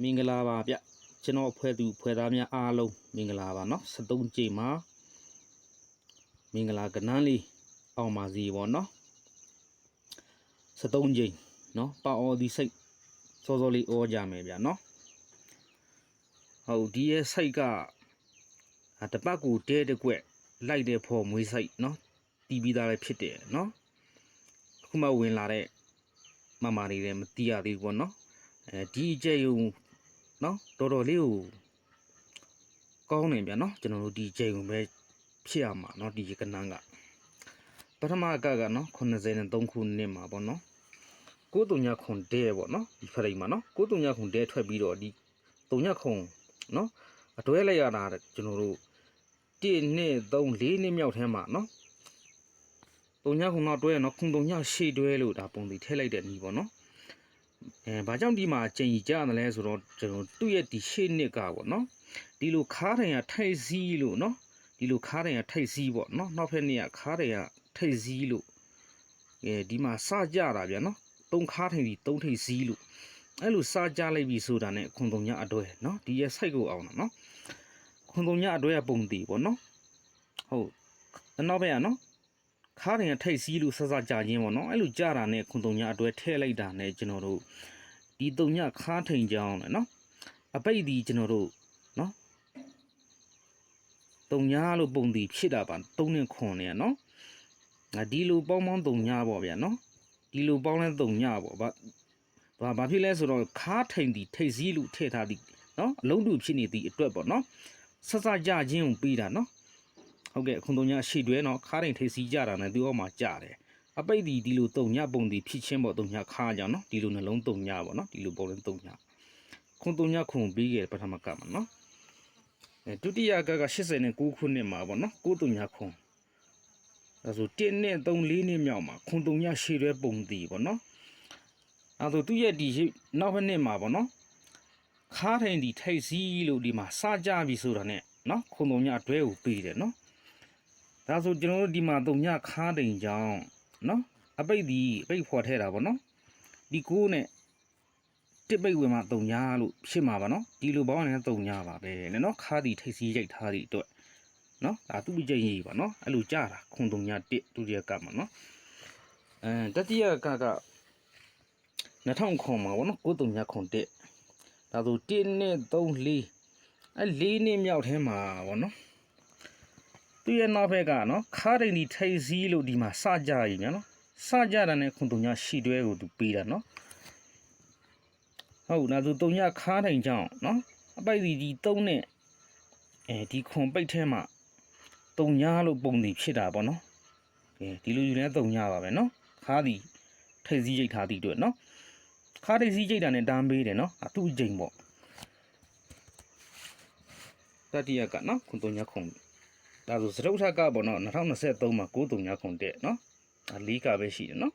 မင်္ဂလာပါဗျကျွန်တော်ဖွဲ့သူဖွဲ့သားများအားလုံးမင်္ဂလာပါเนาะ73ကြိမ်မှာမင်္ဂလာကနန်းလေးအောင်ပါစီပေါ့เนาะ73ကြိမ်เนาะပါအော်ဒီစိတ်စောစောလေးအောကြမယ်ဗျเนาะဟုတ်ဒီရဲ့စိတ်ကတပတ်ကိုတဲတကွက်လိုက်တဲ့ဖော်မွေးစိတ်เนาะတီးပြီးသားလည်းဖြစ်တယ်เนาะအခုမှဝင်လာတဲ့မမတွေလည်းမတီးရသေးဘူးပေါ့เนาะဒီအကျယုံနော်တော်တော်လေးကိုကောင်းနေဗျာနော်ကျွန်တော်တို့ဒီချိန်ကိုပဲဖြစ်ရမှာနော်ဒီကနန်းကပထမကနော်83ခုနှစ်မှာပေါ့နော်939ခွန်တဲပေါ့နော်ဒီဖရိတ်မှာနော်939ခွန်တဲထွက်ပြီးတော့ဒီ39ခွန်နော်အတွဲလိုက်ရတာကျွန်တော်တို့1 2 3 4နှစ်မြောက်ထဲမှာနော်39ခွန်တော့တွဲရနော်ခွန်39ရှေ့တွဲလို့ဒါပုံစံထည့်လိုက်တဲ့နီးပေါ့နော်ဘာကြောင့်ဒီမှာချိန်ကြီးကြားတယ်လဲဆိုတော့ကျွန်တော်သူ့ရဲ့ဒီရှေ့နှစ်ကပေါ့နော်ဒီလိုခါးတိုင်ရထိုက်စည်းလို့နော်ဒီလိုခါးတိုင်ရထိုက်စည်းပေါ့နော်နောက်ဖက်နေ့ကခါးတိုင်ရထိုက်စည်းလို့ဒီမှာစကြတာဗျာနော်3ခါးတိုင်ပြီး3ထိပ်စည်းလို့အဲ့လိုစကြလိုက်ပြီဆိုတာနဲ့ခွန်တုံညအတွဲနော်ဒီရဲ့စိုက်ကိုအောင်နော်ခွန်တုံညအတွဲကပုံတည်ပေါ့နော်ဟုတ်နောက်ဖက်ကနော်ခါးရင်ထိတ်စည်းလို့ဆဆကြခြင်းပေါ့နော်အဲ့လိုကြတာနဲ့ခွန်တုံညအတွဲထဲလိုက်တာနဲ့ကျွန်တော်တို့ဒီတုံညခါးထိန်ကြောင်းလေနော်အပိတ်ဒီကျွန်တော်တို့နော်တုံညလို့ပုံတည်ဖြစ်တာပါ3နဲ့ခွန်နဲ့နော်ဒီလိုပေါင်းတုံညပေါ့ဗျာနော်ဒီလိုပေါင်းလဲတုံညပေါ့ဘာဖြစ်လဲဆိုတော့ခါးထိန်ဒီထိတ်စည်းလို့ထည့်ထားသည်နော်အလုံးတူဖြစ်နေသည့်အတွက်ပေါ့နော်ဆဆကြခြင်းကိုပြီးတာနော်ဟုတ်ကဲ့ခွန်တုံညရှေ့တွဲနော်ခါးရင်ထိပ်စီးကြတာနဲ့သူ့အောက်မှာကြတယ်အပိတ်ဒီလိုတုံညပုံဒီဖြစ်ချင်းပေါ့တုံညခါးကြောင်နော်ဒီလိုနှလုံးတုံညပေါ့နော်ဒီလိုပုံလေးတုံညခွန်တုံညခွန်ပြီးခဲ့ပထမကမှာနော်ဒုတိယက89ခုနှစ်မှာပေါ့နော်9တုံညခွန်ဒါဆို1နဲ့3 4နှစ်မြောက်မှာခွန်တုံညရှေ့တွဲပုံဒီပေါ့နော်အဲဆိုသူ့ရဲ့ဒီနောက်ဘက်နှစ်မှာပေါ့နော်ခါးထိုင်ဒီထိပ်စီးလို့ဒီမှာစကြပြီဆိုတာနဲ့နော်ခွန်တုံညတွဲကိုပြီးတယ်နော်ဒါဆိုကျွန်တော်တို့ဒီမှာတုံညခါးတိန်ကြောင်းနော်အပိတ်ဖော်ထဲတာပေါ့နော်ဒီ9နဲ့တစ်ပိတ်ဝင်မှာတုံညလို့ဖြစ်မှာပါနော်ဒီလိုပေါင်းနေတဲ့တုံညပါပဲလေနော်ခါးတီထိတ်စီးရိုက်ထားသည့်အတွက်နော်ဒါသူ့ကြိမ်ကြီးပါနော်အဲ့လိုကြတာခွန်တုံည1ဒုတိယကမှာနော်တတိယက2000ခွန်မှာပေါ့နော်9တုံညခွန်1ဒါဆို1နဲ့3 4အဲ့4နှစ်မြောက်ထဲမှာပေါ့နော်သူရဲ့နောက်ဘက်ကနော်ခါးတိန်ဒီထိတ်စည်းလို့ဒီမှာစကြရည်နော်စကြတာနဲ့ခွန်တုံညရှီတွဲကိုသူပေးတာနော်ဟုတ်ဒါဆိုတုံညခါးတိန်ကြောင်းနော်အပိုက်ဒီ3နဲ့ဒီခွန်ပိတ်ထဲမှာတုံညလို့ပုံတည်ဖြစ်တာပေါ့နော်ဒီလိုယူနေတုံညပါပဲနော်ခါးဒီထိတ်စည်းရိတ်ထားသည့်အတွက်နော်ခါးထိတ်စည်းရိတ်တာနဲ့တန်းပေးတယ်နော်သူ့အချိန်ပေါ့တတိယကနော်ခွန်တုံညခွန်ဒါဆိုစတုထကပေါ့နော်2023မှာ9တုံညခွန်တဲ့နော်၄ကပဲရှိတယ်နော်